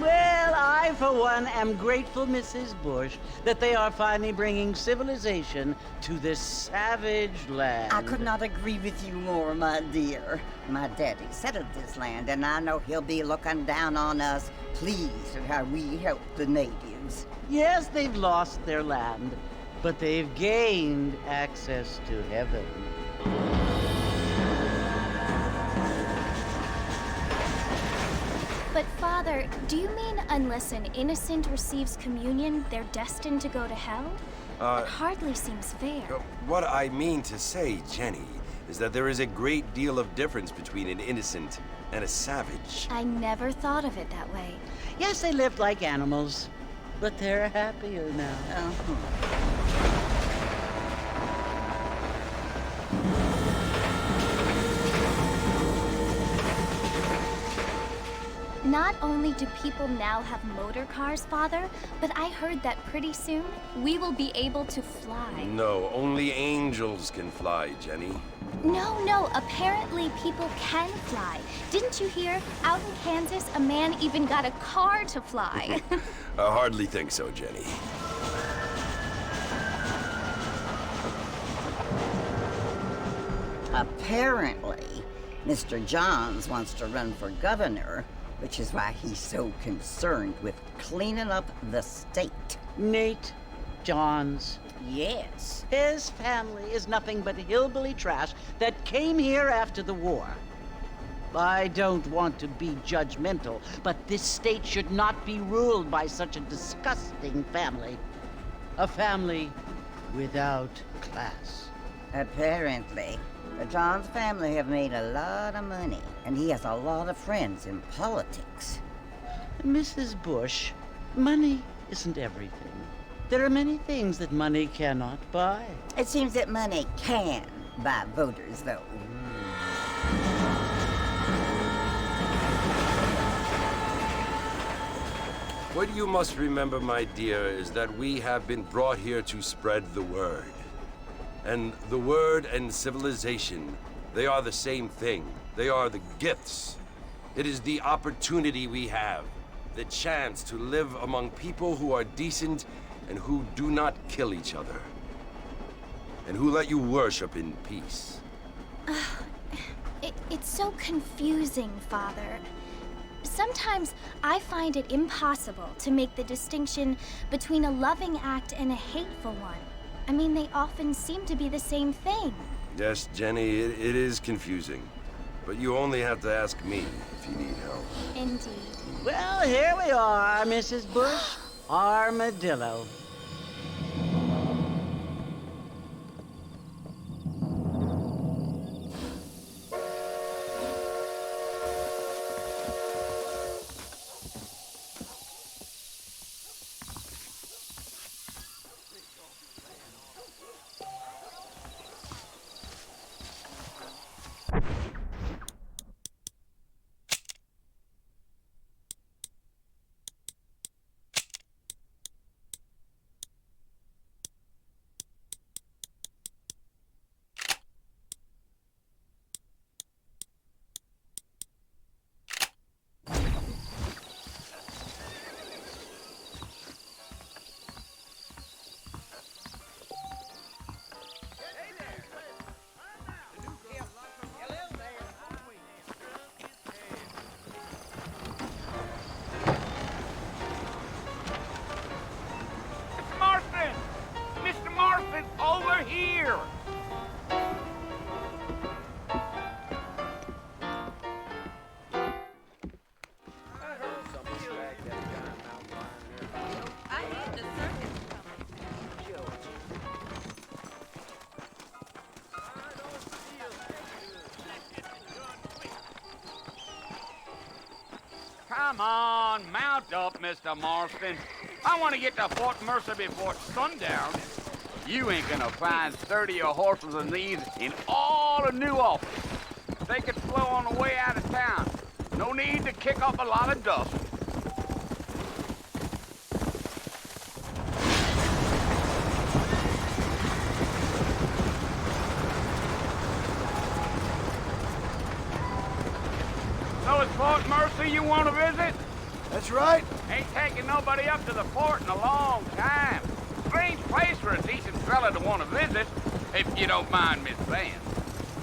Well, I, for one, am grateful, Mrs. Bush, that they are finally bringing civilization to this savage land. I could not agree with you more, my dear. My daddy settled this land, and I know he'll be looking down on us, pleased at how we help the natives. Yes, they've lost their land, but they've gained access to heaven. But Father, do you mean unless an innocent receives communion, they're destined to go to hell? That hardly seems fair. What I mean to say, Jenny, is that there is a great deal of difference between an innocent and a savage. I never thought of it that way. Yes, they lived like animals, but they're happier now. Not only do people now have motor cars, Father, but I heard that pretty soon we will be able to fly. No, only angels can fly, Jenny. No, apparently people can fly. Didn't you hear? Out in Kansas, a man even got a car to fly. I hardly think so, Jenny. Apparently, Mr. Johns wants to run for governor, which is why he's so concerned with cleaning up the state. Nate Johns. Yes. His family is nothing but hillbilly trash that came here after the war. I don't want to be judgmental, but this state should not be ruled by such a disgusting family. A family without class. Apparently. The Johns family have made a lot of money, and he has a lot of friends in politics. Mrs. Bush, money isn't everything. There are many things that money cannot buy. It seems that money can buy voters, though. What you must remember, my dear, is that we have been brought here to spread the word. And the word and civilization, they are the same thing. They are the gifts. It is the opportunity we have, the chance to live among people who are decent and who do not kill each other, and who let you worship in peace. It's so confusing, Father. Sometimes I find it impossible to make the distinction between a loving act and a hateful one. I mean, they often seem to be the same thing. Yes, Jenny, it is confusing. But you only have to ask me if you need help. Indeed. Well, here we are, Mrs. Bush. Armadillo. here! Come on, mount up, Mr. Marston. I want to get to Fort Mercer before sundown. You ain't gonna find sturdier horses than these in all of New Orleans. They could flow on the way out of town. No need to kick up a lot of dust. So it's Fort Mercer you want to visit? That's right. Ain't taken nobody up to the fort in a long time. Strange place for a decent fella to want to visit, if you don't mind me saying.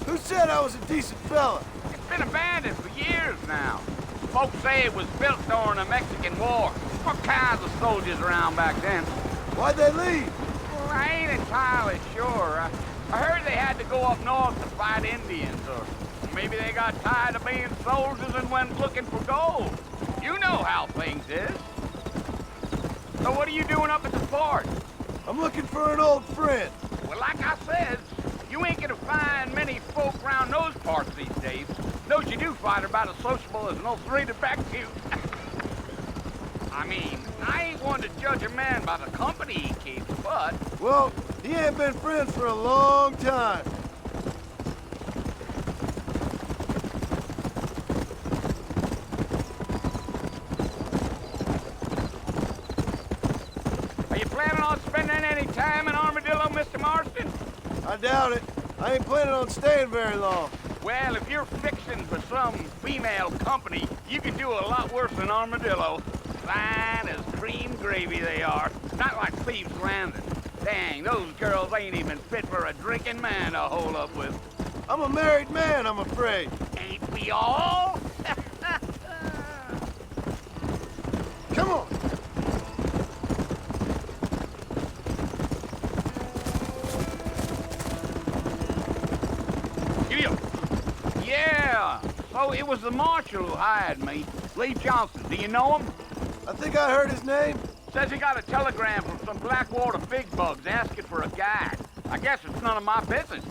Who said I was a decent fella? It's been abandoned for years now. Folks say it was built during the Mexican War. All kinds of soldiers around back then. Why'd they leave? Well, I ain't entirely sure. I heard they had to go up north to fight Indians, or maybe they got tired of being soldiers and went looking for gold. You know how things is. So what are you doing up at the fort? I'm looking for an old friend. Well, like I said, you ain't gonna find many folk around those parts these days. Those you do find are about as sociable as an 03 to back to. I mean, I ain't one to judge a man by the company he keeps, but... Well, he ain't been friends for a long time. Are you planning on spending any time in Armadillo, Mr. Marston? I doubt it. I ain't planning on staying very long. Well, if you're fixing for some female company, you can do a lot worse than Armadillo. Fine as cream gravy they are. Not like Thieves' Landing. Dang, those girls ain't even fit for a drinking man to hole up with. I'm a married man, I'm afraid. Ain't we all? Come on. Yeah. So it was the marshal who hired me. Lee Johnson. Do you know him? I think I heard his name. Says he got a telegram from some Blackwater big bugs asking for a guide. I guess it's none of my business.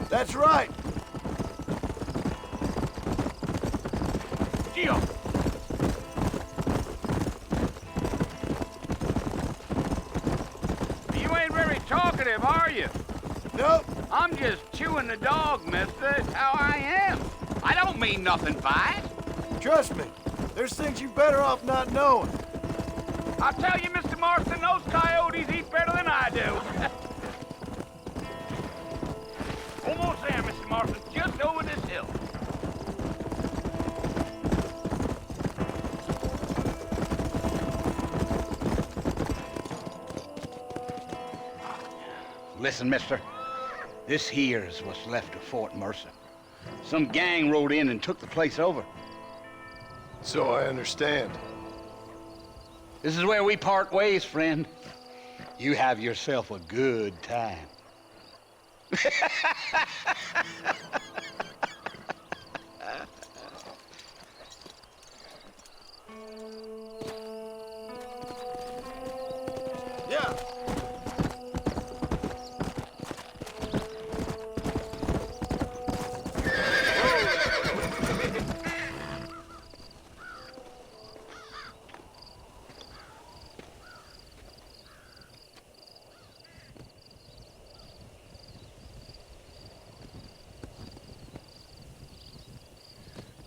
That's right. Gio. You ain't very talkative, are you? Nope. I'm just chewing the dog, mister. It's how I am. I don't mean nothing by it. Trust me. There's things you better off not knowing. I'll tell you, Mr. Marston, those coyotes eat better than I do. Almost there, Mr. Marston. Just over this hill. Listen, mister. This here's what's left of Fort Mercer. Some gang rode in and took the place over. So I understand. This is where we part ways, friend. You have yourself a good time. Yeah.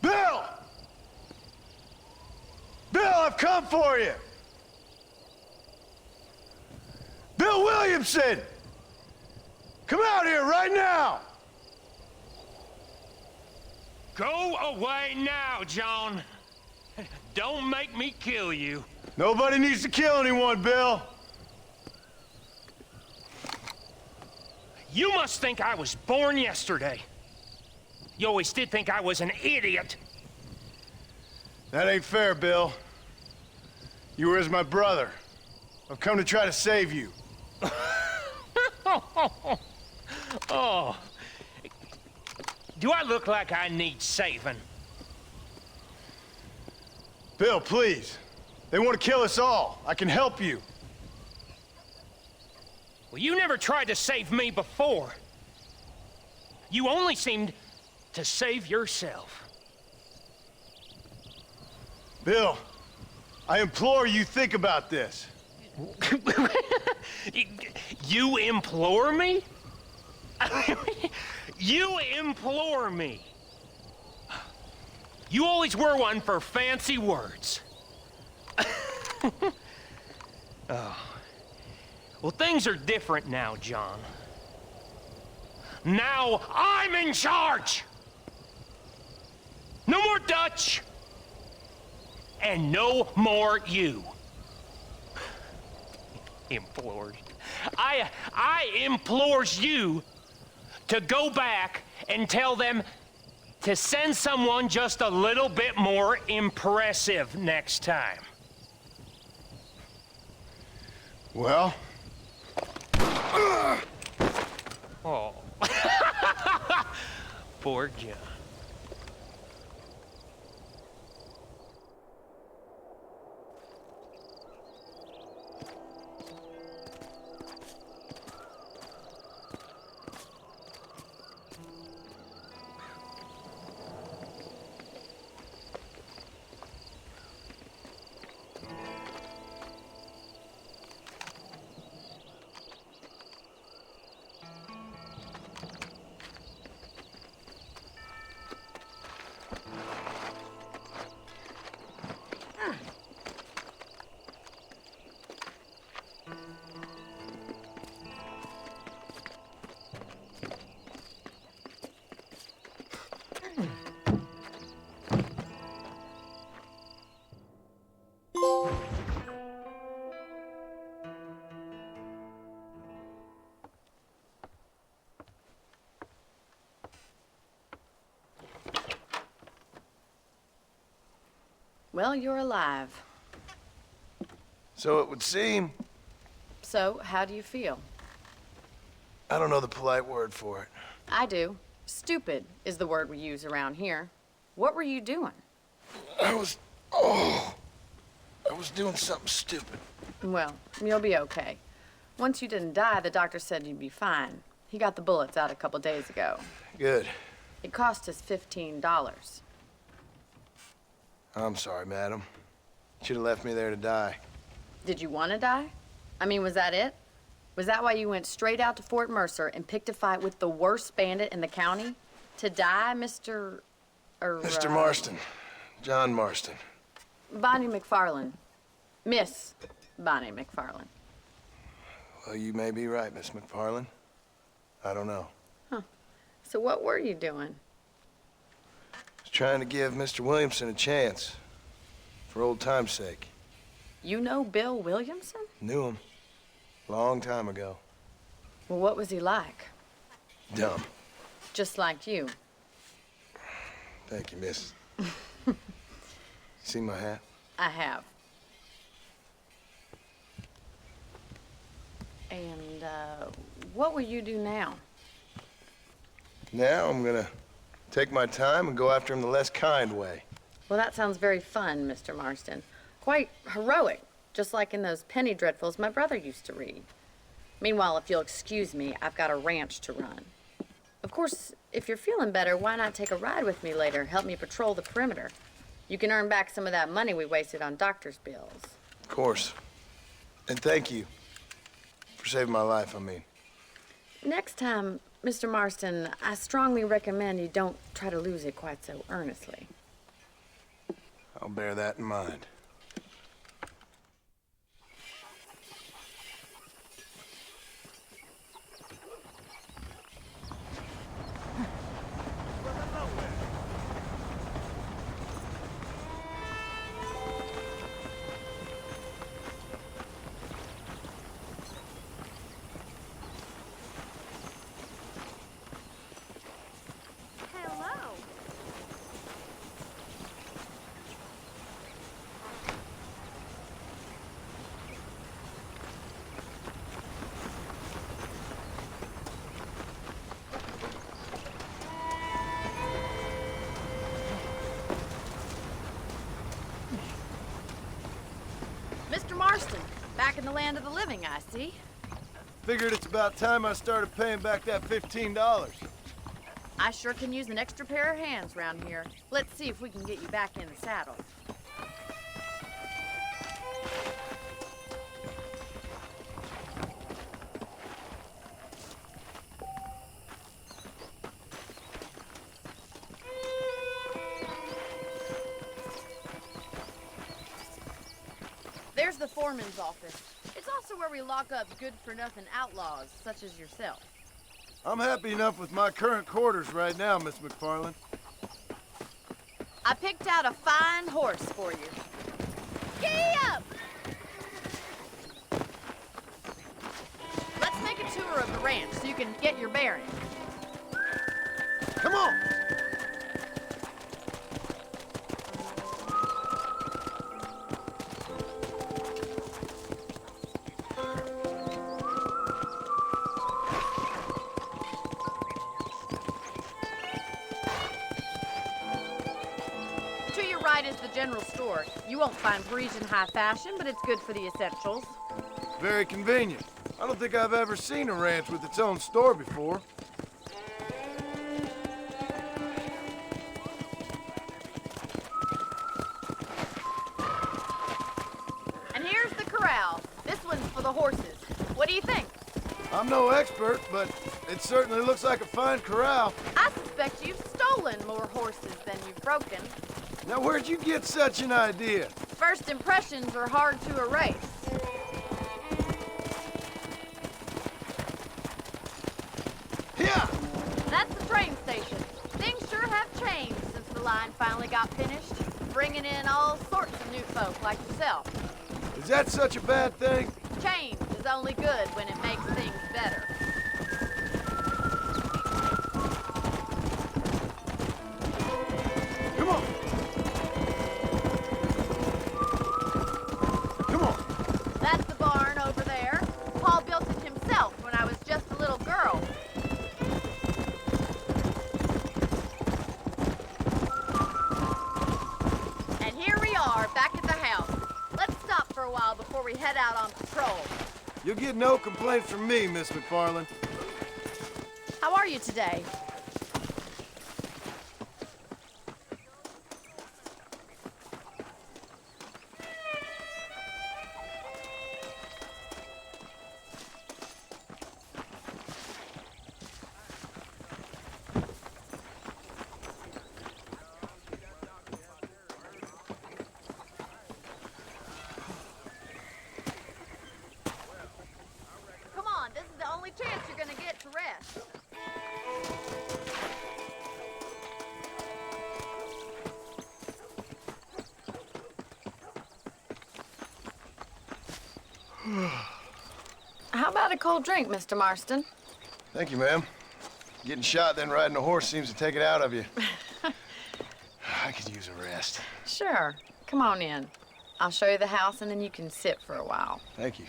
Bill! Bill, I've come for you! Bill Williamson! Come out here right now! Go away now, John. Don't make me kill you. Nobody needs to kill anyone, Bill. You must think I was born yesterday. You always did think I was an idiot. That ain't fair, Bill. You were as my brother. I've come to try to save you. Oh. Do I look like I need saving? Bill, please. They want to kill us all. I can help you. Well, you never tried to save me before. You only seemed to save yourself. Bill, I implore you think about this. You implore me? You implore me. You always were one for fancy words. Oh. Well, things are different now, John. Now I'm in charge! No more Dutch! and no more you. Implores. I implores you to go back and tell them to send someone just a little bit more impressive next time. Well? Oh. Poor John. Well, you're alive. So it would seem. So, how do you feel? I don't know the polite word for it. I do. Stupid is the word we use around here. What were you doing? I was doing something stupid. Well, you'll be okay. Once you didn't die, the doctor said you'd be fine. He got the bullets out a couple days ago. Good. It cost us $15. I'm sorry, madam. Should have left me there to die. Did you want to die? I mean, was that it? Was that why you went straight out to Fort Mercer and picked a fight with the worst bandit in the county? To die, Mr. Mr. Marston. John Marston. Bonnie McFarlane. Miss Bonnie McFarlane. Well, you may be right, Miss McFarlane. I don't know. So what were you doing? I was trying to give Mr. Williamson a chance. For old time's sake. You know Bill Williamson? Knew him. Long time ago. Well, what was he like? Dumb. Just like you. Thank you, miss. See my hat? I have. And, what will you do now? Now I'm gonna take my time and go after him the less kind way. Well, that sounds very fun, Mr. Marston. Quite heroic, just like in those penny dreadfuls my brother used to read. Meanwhile, if you'll excuse me, I've got a ranch to run. Of course, if you're feeling better, why not take a ride with me later? Help me patrol the perimeter. You can earn back some of that money we wasted on doctor's bills. Of course. And thank you for saving my life, I mean. Next time, Mr. Marston, I strongly recommend you don't try to lose it quite so earnestly. I'll bear that in mind. Mr. Marston, back in the land of the living, I see. Figured it's about time I started paying back that $15. I sure can use an extra pair of hands around here. Let's see if we can get you back in the saddle. There's the foreman's office. It's also where we lock up good-for-nothing outlaws, such as yourself. I'm happy enough with my current quarters right now, Miss McFarlane. I picked out a fine horse for you. Giddy up! Let's make a tour of the ranch so you can get your bearings. Come on! To your right is the general store. You won't find Parisian high fashion, but it's good for the essentials. Very convenient. I don't think I've ever seen a ranch with its own store before. And here's the corral. This one's for the horses. What do you think? I'm no expert, but it certainly looks like a fine corral. I suspect you've stolen more horses than you've broken. Now, where'd you get such an idea? First impressions are hard to erase. Yeah! That's the train station. Things sure have changed since the line finally got finished, bringing in all sorts of new folk like yourself. Is that such a bad thing? Change is only good when it makes things better. Come on! Come on! That's the barn over there. Paul built it himself when I was just a little girl. And here we are, back at the house. Let's stop for a while before we head out on patrol. You'll get no complaints from me, Miss McFarland. How are you today? Come on, this is the only chance you're gonna get to rest. How about a cold drink, Mr. Marston? Thank you, ma'am. Getting shot, then riding a horse seems to take it out of you. I could use a rest. Sure. Come on in. I'll show you the house and then you can sit for a while. Thank you.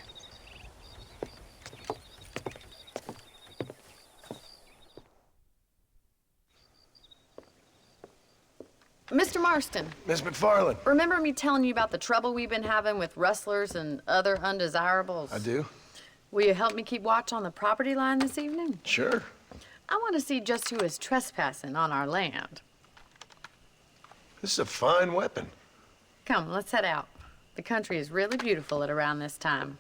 Mr. Marston, Miss McFarland. remember me telling you about the trouble we've been having with rustlers and other undesirables? I do? Will you help me keep watch on the property line this evening? Sure. I want to see just who is trespassing on our land. This is a fine weapon. Come, let's head out. The country is really beautiful at around this time.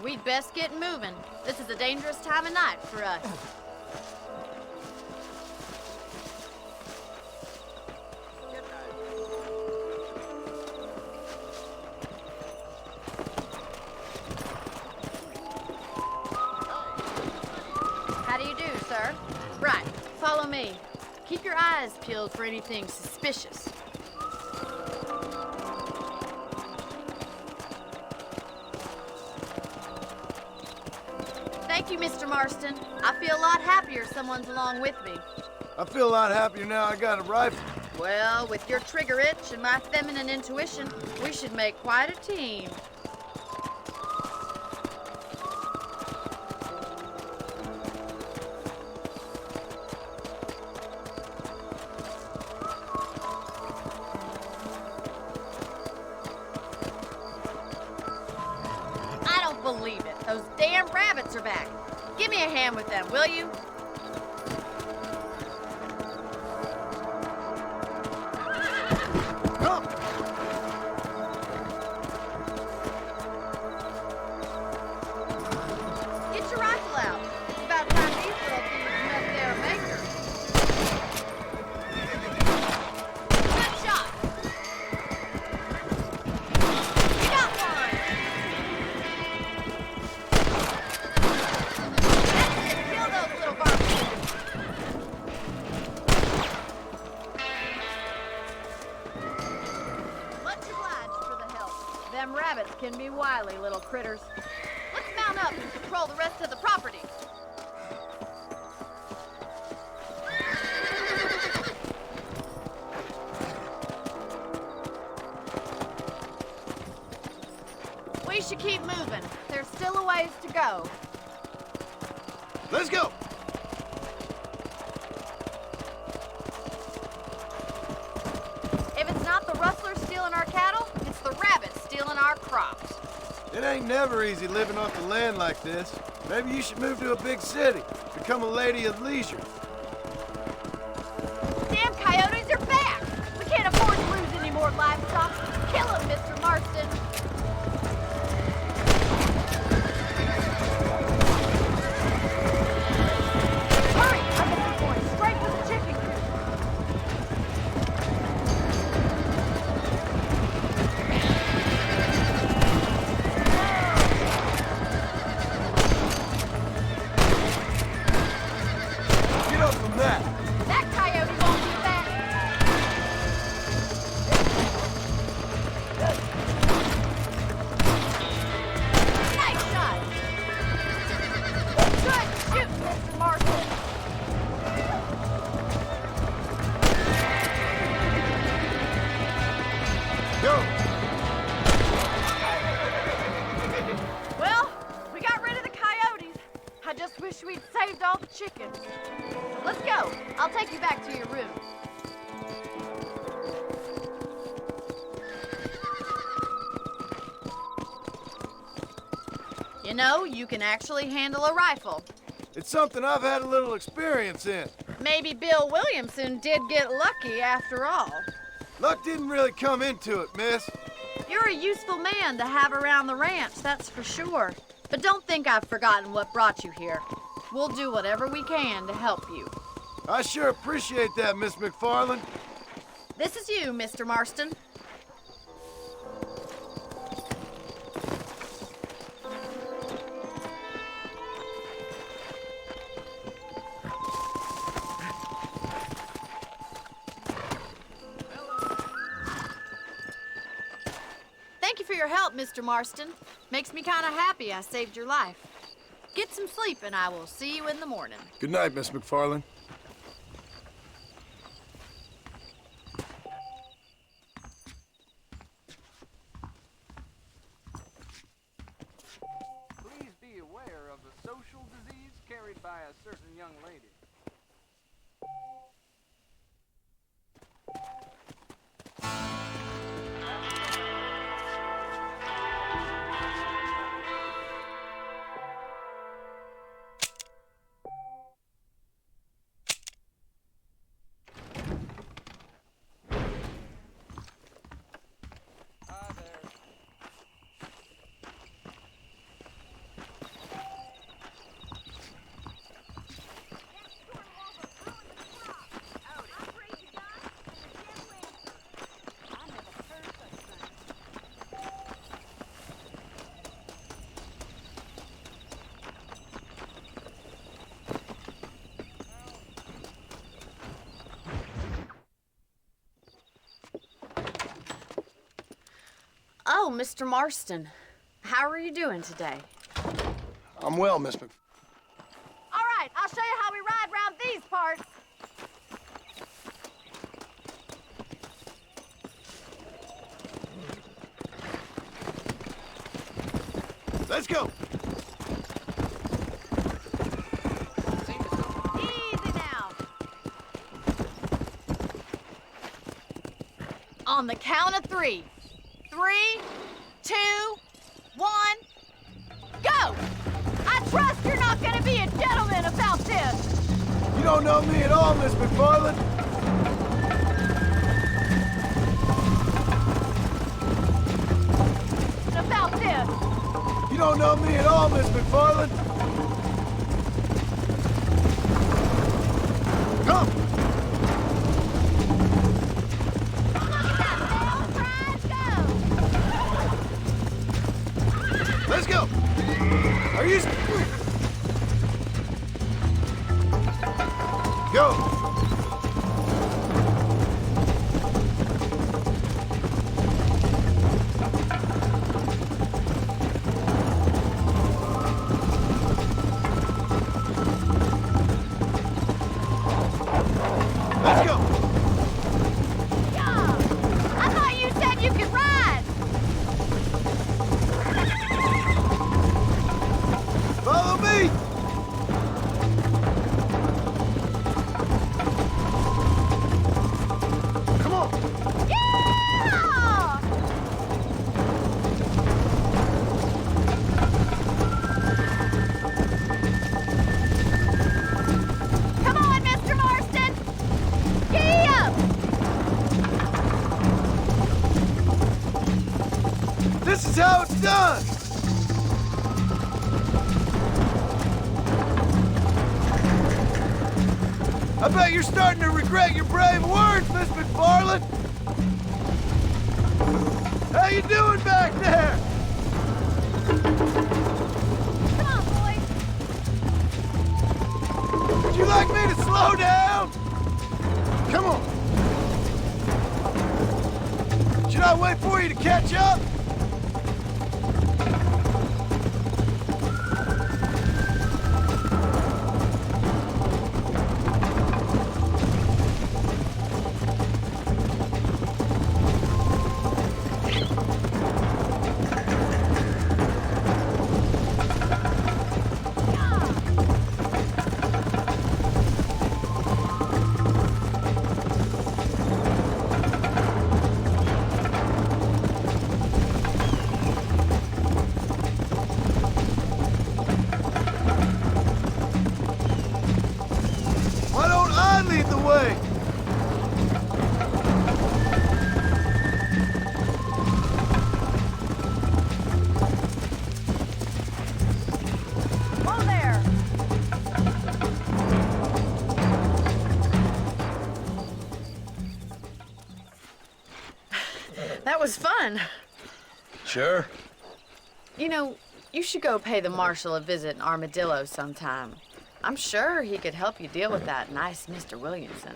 We'd best get moving. This is a dangerous time of night for us. How do you do, sir? Right, follow me. Keep your eyes peeled for anything suspicious. Thank you, Mr. Marston. I feel a lot happier someone's along with me. I feel a lot happier now I got a rifle. Well, with your trigger itch and my feminine intuition, we should make quite a team. I don't believe it. Those damn rabbits are back. Give me a hand with them, will you? Come! Get your rifle out. It's about time these little thieves met their maker. Good shot. You got one. That's it. Kill those little birds. can be wily, little critters. Let's mount up and patrol the rest of the property. We should keep moving. There's still a ways to go. Let's go! If it's not the rustlers stealing our cattle, it's the rabbits stealing our crops. It ain't never easy living off the land like this. Maybe you should move to a big city. Become a lady of leisure. Damn coyotes are back! We can't afford to lose any more livestock. Kill them, Mr. Marston. Hurry! I bet we're going straight for the chicken coop. Get up from that! That coyote won't be back. Nice shot. Good shoot, Mr. Marston. Go! Well, we got rid of the coyotes. I just wish we'd saved all the chickens. Let's go. I'll take you back to your room. You know, you can actually handle a rifle. It's something I've had a little experience in. Maybe Bill Williamson did get lucky after all. Luck didn't really come into it, miss. You're a useful man to have around the ranch, that's for sure. But don't think I've forgotten what brought you here. We'll do whatever we can to help you. I sure appreciate that, Miss McFarland. This is you, Mr. Marston. Thank you for your help, Mr. Marston. Makes me kind of happy I saved your life. Get some sleep and I will see you in the morning. Good night, Miss McFarland. Please be aware of the social disease carried by a certain young lady. Hi there. Oh, Mr. Marston. How are you doing today? I'm well, Miss Mc... All right, I'll show you how we ride around these parts. Let's go! Easy now. On the count of 3. 3, 2, 1, go! I trust you're not gonna be a gentleman about this. You don't know me at all, Miss McFarland. About this. You don't know me at all, Miss McFarland. Come! Let's go! Are you... Go! is how it's done! I bet you're starting to regret your brave words, Miss McFarland! How you doing back there? Come on, boys. Would you like me to slow down? Come on. Should I wait for you to catch up? Why don't I lead the way? Whoa there. That was fun. Sure. You know, you should go pay the marshal a visit in Armadillo sometime. I'm sure he could help you deal with that nice Mr. Williamson.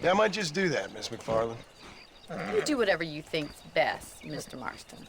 Yeah, I might just do that, Miss McFarland. You do whatever you think's best, Mr. Marston.